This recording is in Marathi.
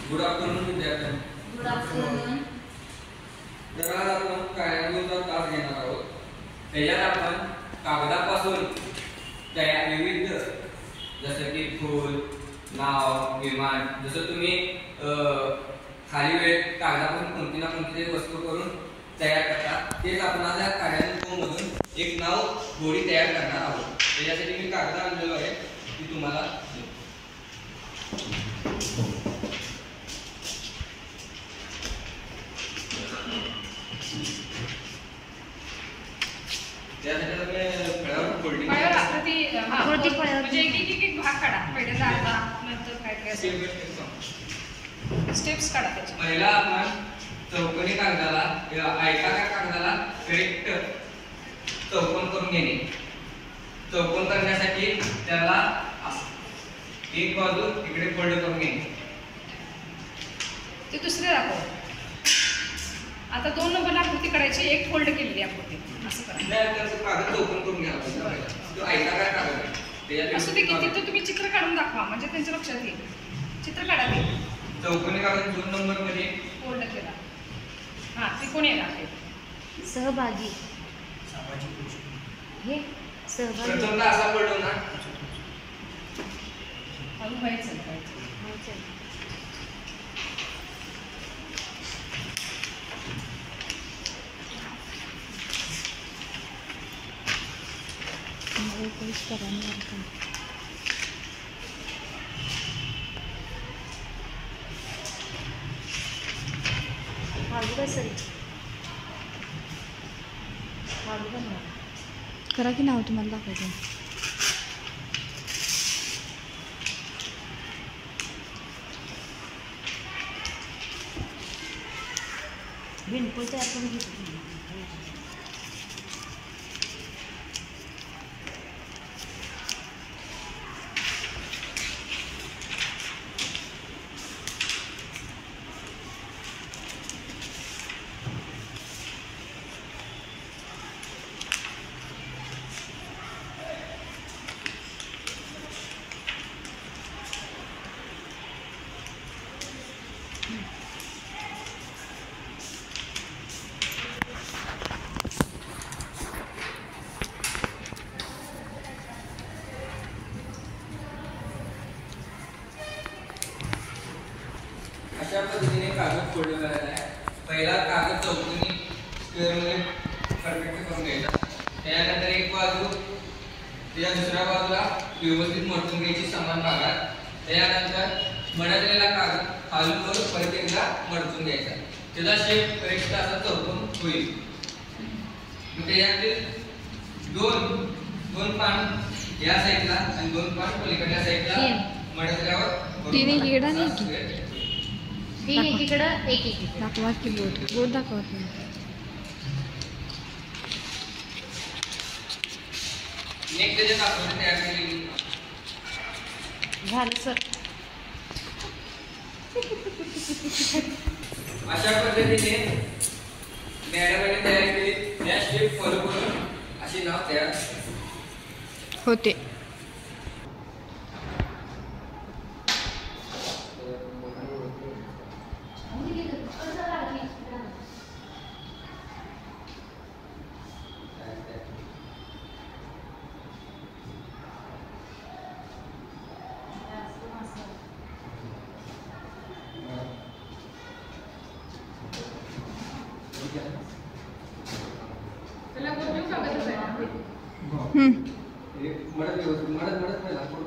गुड आफ्टरनून विद्यार्थ्यांनो. Good afternoon. तर आज आपण कार्यान्वयनाचा तास घेणार आहोत. त्याच्यात आपण कागदापासून विविध जसं की फूल, नाव, विमान, जसं तुम्ही खाली वेळ कागदापासून कोणती ना कोणती वस्तू करून तयार करता, तेच आपण आज या कार्यान्वयनामधून एक नाव गोडी तयार करणार आहोत. त्याच्यासाठी मी कागद आणलेलो आहे ती तुम्हाला स्टेप्स काढा. पहिला आपण चौकोनी कागदाला आयताकार कागदाला करेक्ट चौकोन करून घेणे. चौकोन करण्यासाठी त्याला एक बाजू इकडे फोल्ड करून घेणे. ते दुसरे दाखव. आता 2 नंबर आकृती काढायची, एक फोल्ड केलेली आकृती असं करा. नाही तर कागद चौकोन करून घ्यावा. तो आयताकार कागद आहे. असं ते किती तर तुम्ही चित्र काढून दाखवा म्हणजे त्यांच्या लक्षात येईल. चित्र काढा. ते चौकोनी कागद 2 नंबर मध्ये फोल्ड केला. हां त्रिकोणी येणार ते सहभागी. हे सहभागी प्रथमतः असा फोल्ड ना अजून व्हायचं. करा की नाव तुम्हाला दाखवायचं. बिनकुल तयार करून घेतो. अशा पद्धतीने कागद फोल्ड करायचा आहे. पहिला कागद चौकोनी स्क्वेअरमध्ये परफेक्ट करून घ्यायचा. त्यानंतर एक बाजू त्याच्या दुसऱ्या बाजूला व्यवस्थित मडकून घ्यायची समान भागात. त्यानंतर मडकलेला कागद खालून वर परत एकदा मडकून घ्यायचा. त्याचा शेप करेक्ट असा चौकोन होईल. मग त्याच्यातील दोन पान या साईडला आणि 2 पान पलीकडच्या साईडला मडकल्यावर एक इकडं एक दाखवा की बोट दाखवा. नेक्स्ट त्याच्यात आपण तयार केलेली झालं सर. अशा पद्धतीने मॅडमने तयार केली. या स्टेप फॉलो करून असे नाव तयार होते. मडत व्यवस्थित मडत नाही लागतो.